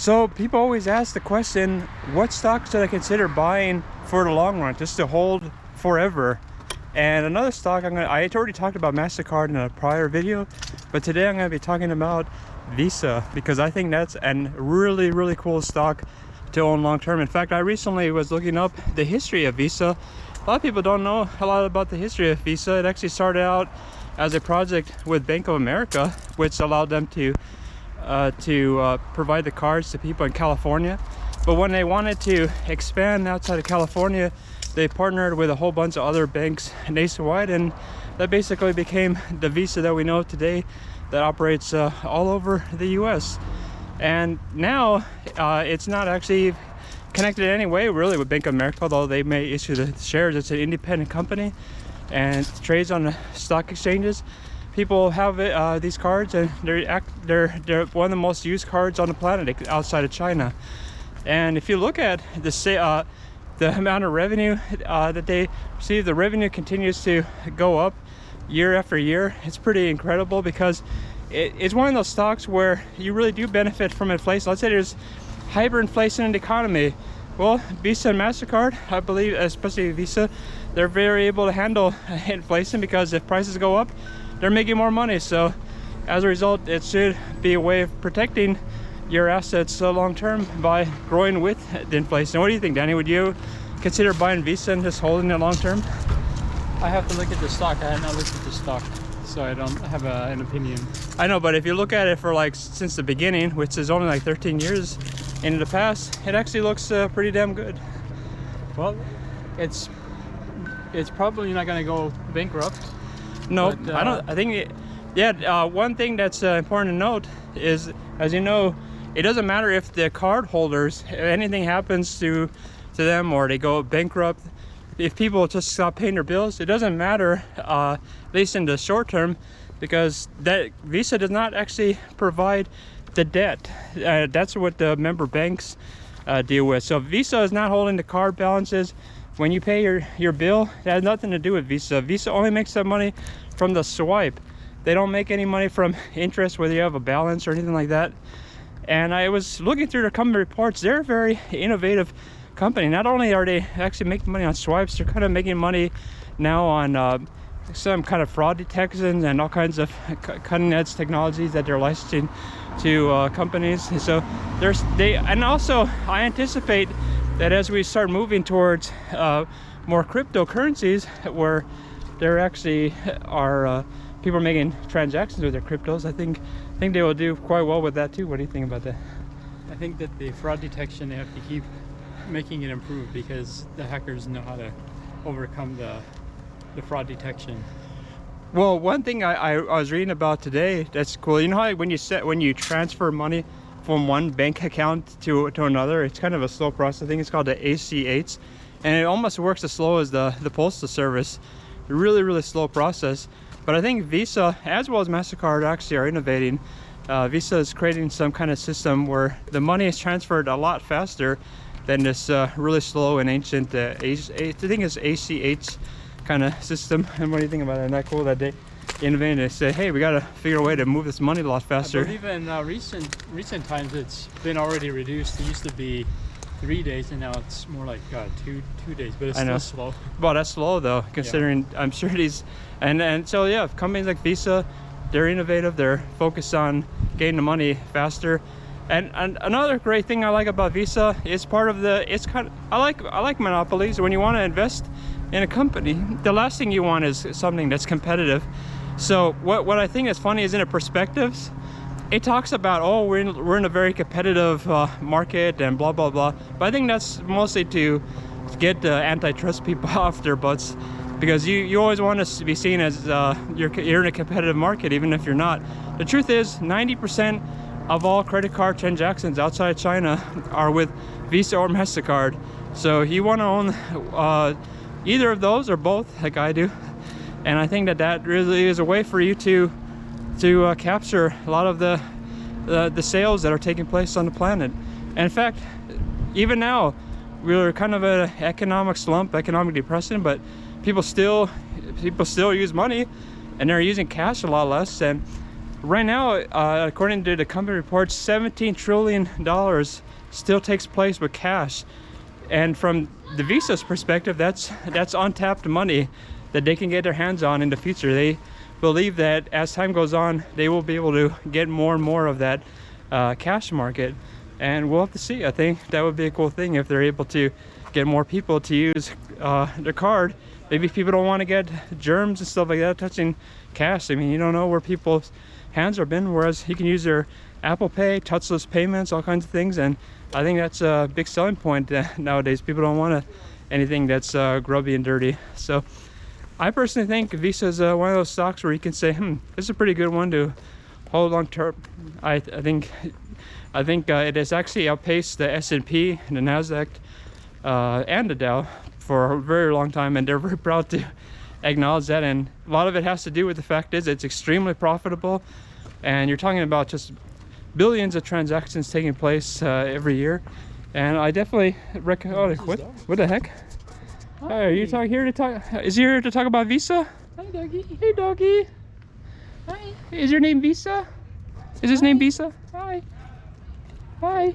So people always ask the question, what stocks should I consider buying for the long run, just to hold forever? And another stock I had already talked about MasterCard in a prior video, but today I'm going to be talking about Visa, because I think that's a really cool stock to own long term. In fact, I recently was looking up the history of Visa. A lot of people don't know a lot about the history of Visa. It actually started out as a project with Bank of America, which allowed them to provide the cards to people in California. But when they wanted to expand outside of California, they partnered with a whole bunch of other banks nationwide, and that basically became the Visa that we know today, that operates all over the US. And now it's not actually connected in any way really with Bank of America, although they may issue the shares. It's an independent company and trades on the stock exchanges. People have these cards, and they're one of the most used cards on the planet outside of China. And if you look at the amount of revenue that they receive, the revenue continues to go up year after year. It's pretty incredible, because it's one of those stocks where you really do benefit from inflation. Let's say there's hyperinflation in the economy. Well, Visa and MasterCard, I believe, especially Visa, they're very able to handle inflation, because if prices go up, they're making more money. So as a result, it should be a way of protecting your assets long term by growing with the inflation. What do you think, Danny? Would you consider buying Visa and just holding it long term? I have to look at the stock. I have not looked at the stock, so I don't have an opinion. I know, but if you look at it for like since the beginning, which is only like 13 years into the past, it actually looks pretty damn good. Well, it's probably not going to go bankrupt. No, but, I don't. I think, one thing that's important to note is, as you know, it doesn't matter if the card holders, if anything happens to them or they go bankrupt. If people just stop paying their bills, it doesn't matter, at least in the short term, because that Visa does not actually provide the debt. That's what the member banks deal with. So Visa is not holding the card balances. When you pay your bill, that has nothing to do with Visa. Visa only makes that money from the swipe. They don't make any money from interest, whether you have a balance or anything like that. And I was looking through their company reports. They're a very innovative company. Not only are they actually making money on swipes, they're kind of making money now on some kind of fraud detection and all kinds of cutting edge technologies that they're licensing to companies. So and also I anticipate that as we start moving towards more cryptocurrencies, where there actually are people making transactions with their cryptos, I think they will do quite well with that too. What do you think about that? I think that the fraud detection, they have to keep making it improve, because the hackers know how to overcome the fraud detection. Well, one thing I was reading about today that's cool, you know how when you transfer money from one bank account to another, it's kind of a slow process. I think it's called the ACH, and it almost works as slow as the postal service. Really slow process. But I think Visa as well as MasterCard actually are innovating. Visa is creating some kind of system where the money is transferred a lot faster than this really slow and ancient I think it's ACH kind of system. And what do you think about it? Isn't that cool that they innovated and say, hey, we got to figure a way to move this money a lot faster? I believe in recent times it's been already reduced. It used to be 3 days, and now it's more like two days, but it's still slow. Well, that's slow though, considering I'm sure these and so yeah, companies like Visa, they're innovative, they're focused on getting the money faster. And another great thing I like about Visa is I like monopolies. When you want to invest in a company, the last thing you want is something that's competitive. So what I think is funny is in the perspectives, it talks about, oh, we're in a very competitive market and blah blah blah. But I think that's mostly to get the antitrust people off their butts, because you always want to be seen as you're in a competitive market, even if you're not. The truth is, 90% of all credit card transactions outside China are with Visa or MasterCard. So you want to own either of those or both, like I do. And I think that really is a way for you to capture a lot of the sales that are taking place on the planet. And in fact, even now, we're kind of an economic slump, economic depression, but people still use money, and they're using cash a lot less. And right now, according to the company reports, $17 trillion still takes place with cash. And from the Visa's perspective, that's untapped money that they can get their hands on in the future. They believe that as time goes on, they will be able to get more and more of that cash market. And we'll have to see. I think that would be a cool thing if they're able to get more people to use their card. Maybe people don't want to get germs and stuff like that touching cash. I mean, you don't know where people's hands have been, whereas you can use their Apple Pay, touchless payments, all kinds of things. And I think that's a big selling point nowadays. People don't want anything that's grubby and dirty. So I personally think Visa is one of those stocks where you can say, this is a pretty good one to hold long term. I think it has actually outpaced the S&P and the Nasdaq and the Dow for a very long time, and they're very proud to acknowledge that. And a lot of it has to do with the fact is it's extremely profitable, and you're talking about just billions of transactions taking place every year. And I definitely recommend. What the heck? Hi. Are you here to talk? Is he here to talk about Visa? Hi, doggy. Hey, doggy. Hi. Is your name Visa? Is his name Visa? Hi. Hi.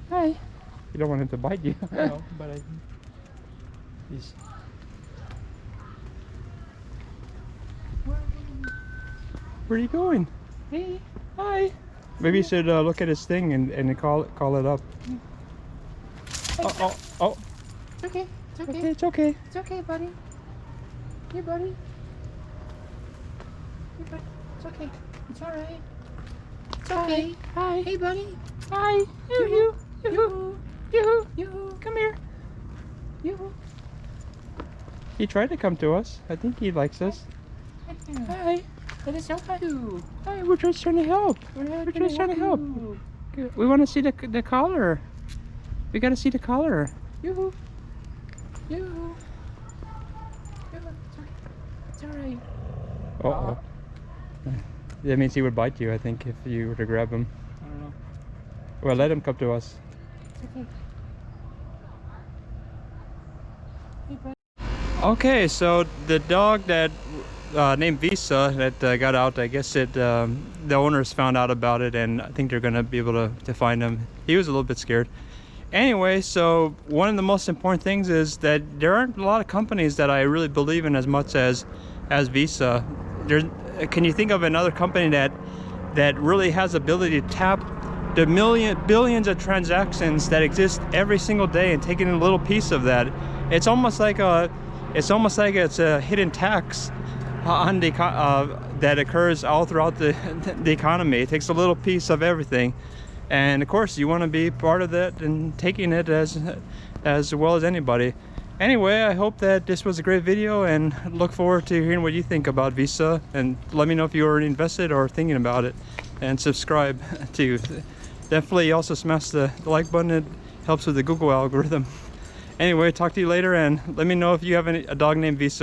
Hi. You don't want him to bite you. No, but he's. Where are you going? Hey. Hi. Maybe you should look at his thing and call it up. Oh. It's okay. It's okay. Okay, it's okay. It's okay, buddy. Hey, buddy. Hey, buddy. It's okay. It's all right. It's okay. Hi. Hey, buddy. Hi. Yoo-hoo. Yoo-hoo. Yoo-hoo. Yoo-hoo. Come here. Yoo-hoo. He tried to come to us. I think he likes us. Hi. Let us help you. Hi, we're just trying to help. We're just trying to help. Good. We want to see the collar. We got to see the collar. Yoo-hoo. Yoo-hoo. It's all right. Uh-oh. That means he would bite you, I think, if you were to grab him. I don't know. Well, let him come to us. It's okay. Hey, buddy. Okay, so the dog that named Visa that got out, I guess the owners found out about it, and I think they're gonna be able to find him. He was a little bit scared. Anyway, so one of the most important things is that there aren't a lot of companies that I really believe in as much as Visa. Can you think of another company that really has the ability to tap the billions of transactions that exist every single day and taking a little piece of that? It's almost like it's a hidden tax on the that occurs all throughout the economy. It takes a little piece of everything, and of course you want to be part of that and taking it as well as anybody. Anyway, I hope that this was a great video, and look forward to hearing what you think about Visa, and let me know if you're already invested or thinking about it, and subscribe too. Definitely also smash the like button. It helps with the Google algorithm. Anyway, talk to you later, and let me know if you have a dog named Visa.